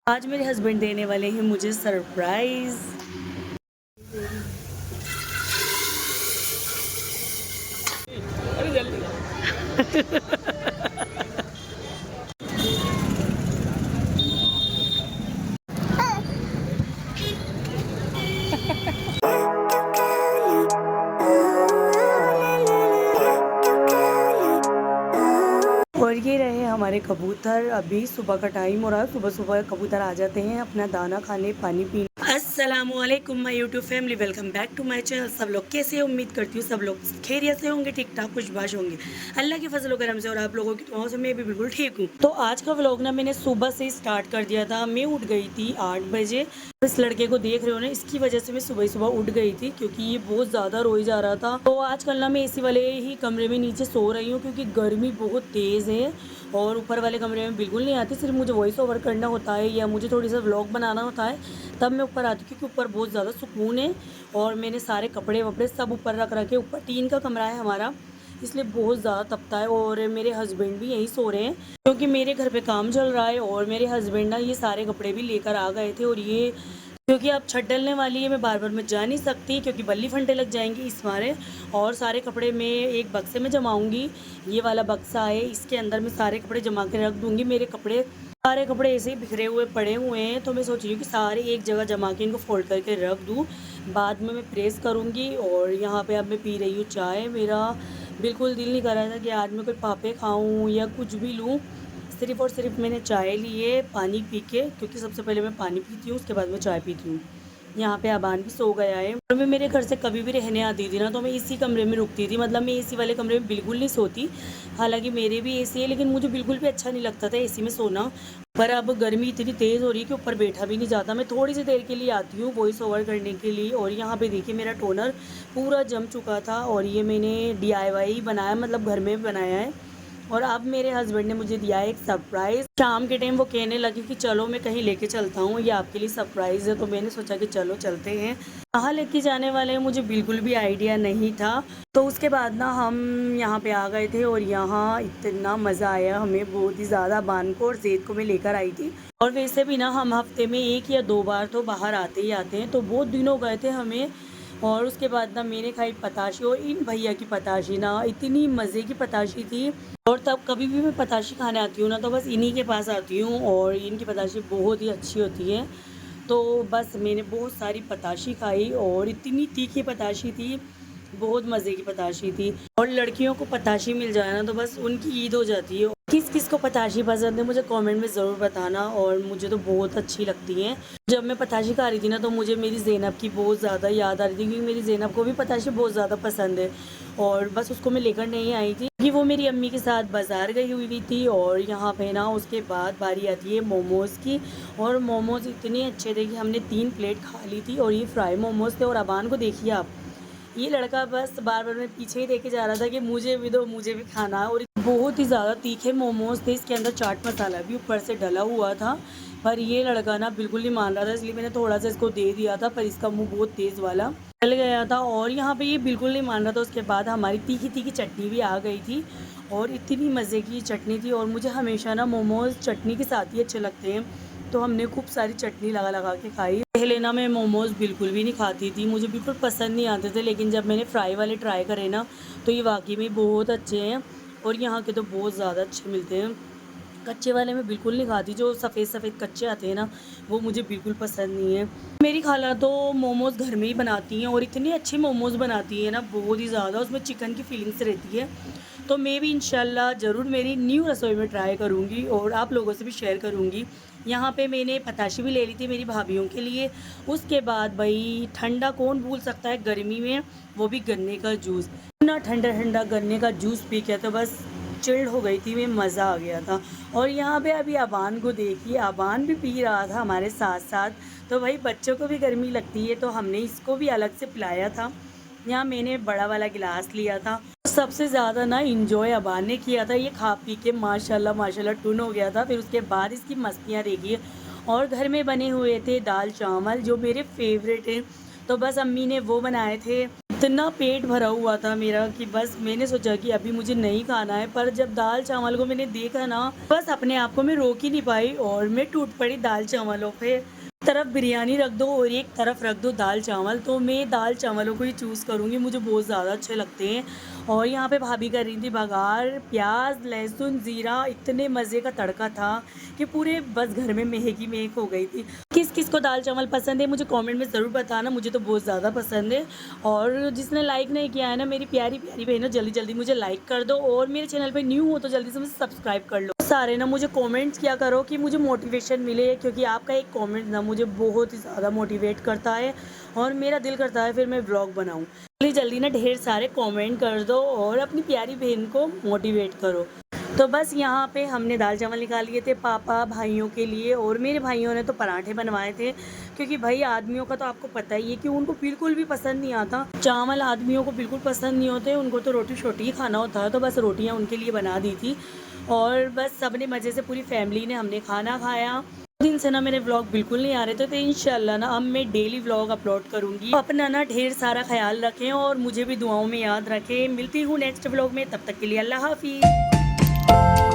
आज मेरे हस्बैंड देने वाले हैं मुझे सरप्राइज़। अरे जल्दी और ये रहे हमारे कबूतर। अभी सुबह का टाइम हो रहा है, सुबह सुबह कबूतर आ जाते हैं अपना दाना खाने, पानी पीने। अस्सलामुअलैकुम my YouTube family, welcome back to my channel. सब लोग कैसे हो? उम्मीद करती हूँ सब लोग खैरियत से होंगे, ठीक ठाक खुशबाश होंगे अल्लाह के फजल करम से, और आप लोगों की दुआओं से मैं भी बिल्कुल ठीक हूँ। तो आज का व्लॉग ना मैंने सुबह से स्टार्ट कर दिया था। मैं उठ गई थी 8 बजे। इस लड़के को देख रहे हो ना, इसकी वजह से मैं सुबह सुबह उठ गई थी क्योंकि ये बहुत ज़्यादा रोई जा रहा था। तो आजकल ना मैं एसी वाले ही कमरे में नीचे सो रही हूँ क्योंकि गर्मी बहुत तेज़ है और ऊपर वाले कमरे में बिल्कुल नहीं आती। सिर्फ मुझे वॉइस ओवर करना होता है या मुझे थोड़ी सा व्लॉग बनाना होता है तब मैं ऊपर आती हूँ क्योंकि ऊपर बहुत ज़्यादा सुकून है। और मैंने सारे कपड़े वपड़े सब ऊपर रख रखे। ऊपर टीन का कमरा है हमारा, इसलिए बहुत ज़्यादा तपता है। और मेरे हस्बैंड भी यहीं सो रहे हैं क्योंकि मेरे घर पे काम चल रहा है। और मेरे हस्बैंड ना ये सारे कपड़े भी लेकर आ गए थे। और ये क्योंकि अब छत डलने वाली है, मैं बार बार मैं जा नहीं सकती क्योंकि बल्ली फंटे लग जाएंगी इस मारे। और सारे कपड़े मैं एक बक्से में जमाऊंगी। ये वाला बक्सा है, इसके अंदर मैं सारे कपड़े जमा के रख दूंगी। मेरे कपड़े सारे कपड़े ऐसे ही बिखरे हुए पड़े हुए हैं, तो मैं सोच रही हूँ कि सारे एक जगह जमा के इनको फोल्ड करके रख दूँ। बाद में मैं प्रेस करूँगी। और यहाँ पे अब मैं पी रही हूँ चाय। मेरा बिल्कुल दिल नहीं कर रहा था कि आज मैं कोई पापे खाऊँ या कुछ भी लूँ। सिर्फ़ और सिर्फ मैंने चाय ली है पानी पी के, क्योंकि सबसे पहले मैं पानी पीती हूँ उसके बाद मैं चाय पीती हूँ। यहाँ पे अबान भी सो गया है। और मैं मेरे घर से कभी भी रहने आती थी ना तो मैं इसी कमरे में रुकती थी, मतलब मैं एसी वाले कमरे में बिल्कुल नहीं सोती। हालांकि मेरे भी एसी है लेकिन मुझे बिल्कुल भी अच्छा नहीं लगता था एसी में सोना। पर अब गर्मी इतनी तेज़ हो रही है कि ऊपर बैठा भी नहीं जाता। मैं थोड़ी सी देर के लिए आती हूँ वॉइस ओवर करने के लिए। और यहाँ पे देखिए मेरा टोनर पूरा जम चुका था और ये मैंने DIY बनाया, मतलब घर में बनाया है। और अब मेरे हस्बैंड ने मुझे दिया है एक सरप्राइज़। शाम के टाइम वो कहने लगे कि चलो मैं कहीं लेके चलता हूँ, ये आपके लिए सरप्राइज़ है। तो मैंने सोचा कि चलो चलते हैं। कहाँ लेके जाने वाले हैं मुझे बिल्कुल भी आइडिया नहीं था। तो उसके बाद ना हम यहाँ पे आ गए थे और यहाँ इतना मज़ा आया हमें, बहुत ही ज़्यादा। बान को और ज़ैद को मैं लेकर आई थी। और वैसे भी ना हम हफ्ते में 1 या 2 बार तो बाहर आते ही आते हैं, तो बहुत दिन हो गए थे हमें। और उसके बाद ना मैंने खाई पताशी, और इन भैया की पताशी ना इतनी मज़े की पताशी थी। और तब कभी भी मैं पताशी खाने आती हूँ ना तो बस इन्हीं के पास आती हूँ, और इनकी पताशी बहुत ही अच्छी होती है। तो बस मैंने बहुत सारी पताशी खाई और इतनी तीखी पताशी थी, बहुत मज़े की पताशी थी। और लड़कियों को पताशी मिल जाए ना तो बस उनकी ईद हो जाती है। किस किस को पताशी पसंद है मुझे कमेंट में ज़रूर बताना। और मुझे तो बहुत अच्छी लगती हैं। जब मैं पताशी खा रही थी ना तो मुझे मेरी ज़ैनब की बहुत ज़्यादा याद आ रही थी क्योंकि मेरी ज़ैनब को भी पताशी बहुत ज़्यादा पसंद है। और बस उसको मैं लेकर नहीं आई थी क्योंकि वो मेरी अम्मी के साथ बाज़ार गई हुई थी। और यहाँ पे ना उसके बाद बारी आती है मोमोज़ की। और मोमोज़ इतने अच्छे थे कि हमने 3 प्लेट खा ली थी। और ये फ्राई मोमोज़ थे। और अबान को देखिए आप, ये लड़का बस बार बार मेरे पीछे ही देखे जा रहा था कि मुझे भी दो, मुझे भी खाना है। और बहुत ही ज़्यादा तीखे मोमोज थे, इसके अंदर चाट मसाला भी ऊपर से डला हुआ था। पर ये लड़का ना बिल्कुल नहीं मान रहा था, इसलिए मैंने थोड़ा सा इसको दे दिया था, पर इसका मुंह बहुत तेज़ वाला चल गया था। और यहाँ पे ये बिल्कुल नहीं मान रहा था। उसके बाद हमारी तीखी तीखी चटनी भी आ गई थी और इतनी मज़े की चटनी थी। और मुझे हमेशा ना मोमोज़ चटनी के साथ ही अच्छे लगते हैं, तो हमने खूब सारी चटनी लगा लगा के खाई। पहले ना मैं मोमोज़ बिल्कुल भी नहीं खाती थी, मुझे बिल्कुल पसंद नहीं आते थे। लेकिन जब मैंने फ्राई वाले ट्राई करे ना तो ये वाकई में बहुत अच्छे हैं। और यहाँ के तो बहुत ज़्यादा अच्छे मिलते हैं। कच्चे वाले मैं बिल्कुल नहीं खाती, जो सफ़ेद सफ़ेद कच्चे आते हैं ना वो मुझे बिल्कुल पसंद नहीं है। मेरी खाला तो मोमोज़ घर में ही बनाती हैं और इतने अच्छे मोमोज़ बनाती है ना, बहुत ही ज़्यादा। उसमें चिकन की फीलिंग्स रहती है। तो मैं भी इंशाल्लाह ज़रूर मेरी न्यू रसोई में ट्राई करूँगी और आप लोगों से भी शेयर करूँगी। यहाँ पे मैंने पताशी भी ले ली थी मेरी भाभीयों के लिए। उसके बाद भाई ठंडा कौन भूल सकता है गर्मी में, वो भी गन्ने का जूस। इतना ठंडा ठंडा गन्ने का जूस पी के तो बस चिल्ड हो गई थी मैं, मज़ा आ गया था। और यहाँ पे अभी अबान को देखिए, अबान भी पी रहा था हमारे साथ साथ। तो भाई बच्चों को भी गर्मी लगती है तो हमने इसको भी अलग से पिलाया था। यहाँ मैंने बड़ा वाला गिलास लिया था। सबसे ज़्यादा ना इंजॉय अबान ने किया था, ये खा पी के माशाल्लाह माशाल्लाह टुन हो गया था। फिर उसके बाद इसकी मस्तियाँ देखिए। और घर में बने हुए थे दाल चावल जो मेरे फेवरेट हैं, तो बस अम्मी ने वो बनाए थे। इतना पेट भरा हुआ था मेरा कि बस मैंने सोचा कि अभी मुझे नहीं खाना है, पर जब दाल चावल को मैंने देखा ना, बस अपने आप को मैं रोक ही नहीं पाई और मैं टूट पड़ी दाल चावलों पे। एक तरफ बिरयानी रख दो और एक तरफ रख दो दाल चावल, तो मैं दाल चावलों को ही चूज़ करूँगी, मुझे बहुत ज़्यादा अच्छे लगते हैं। और यहाँ पे भाभी कर रही थी बघार, प्याज लहसुन ज़ीरा, इतने मज़े का तड़का था कि पूरे बस घर में महक ही महक हो गई थी। किस किस को दाल चावल पसंद है मुझे कमेंट में ज़रूर बताना, मुझे तो बहुत ज़्यादा पसंद है। और जिसने लाइक नहीं किया है ना मेरी प्यारी प्यारी बहनों, जल्दी जल्दी मुझे लाइक कर दो और मेरे चैनल पे न्यू हो तो जल्दी से मुझे सब्सक्राइब कर लो। सारे ना मुझे कमेंट्स किया करो कि मुझे मोटिवेशन मिले, क्योंकि आपका एक कमेंट ना मुझे बहुत ही ज़्यादा मोटिवेट करता है और मेरा दिल करता है फिर मैं ब्लॉग बनाऊँ। जल्दी जल्दी ना ढेर सारे कमेंट कर दो और अपनी प्यारी बहन को मोटिवेट करो। तो बस यहाँ पे हमने दाल चावल निकाल लिए थे पापा भाइयों के लिए, और मेरे भाइयों ने तो पराठे बनवाए थे, क्योंकि भाई आदमियों का तो आपको पता ही है कि उनको बिल्कुल भी पसंद नहीं आता चावल, आदमियों को बिल्कुल पसंद नहीं होते, उनको तो रोटी छोटी ही खाना होता है, तो बस रोटियाँ उनके लिए बना दी थी और बस सबने मज़े से पूरी फैमिली ने हमने खाना खाया। दिन से ना मेरे व्लॉग बिल्कुल नहीं आ रहे थे, तो इंशाल्लाह ना अब मैं डेली व्लॉग अपलोड करूँगी। अपना ना ढेर सारा ख्याल रखें और मुझे भी दुआओं में याद रखें। मिलती हूँ नेक्स्ट व्लॉग में, तब तक के लिए अल्लाह हाफिज़।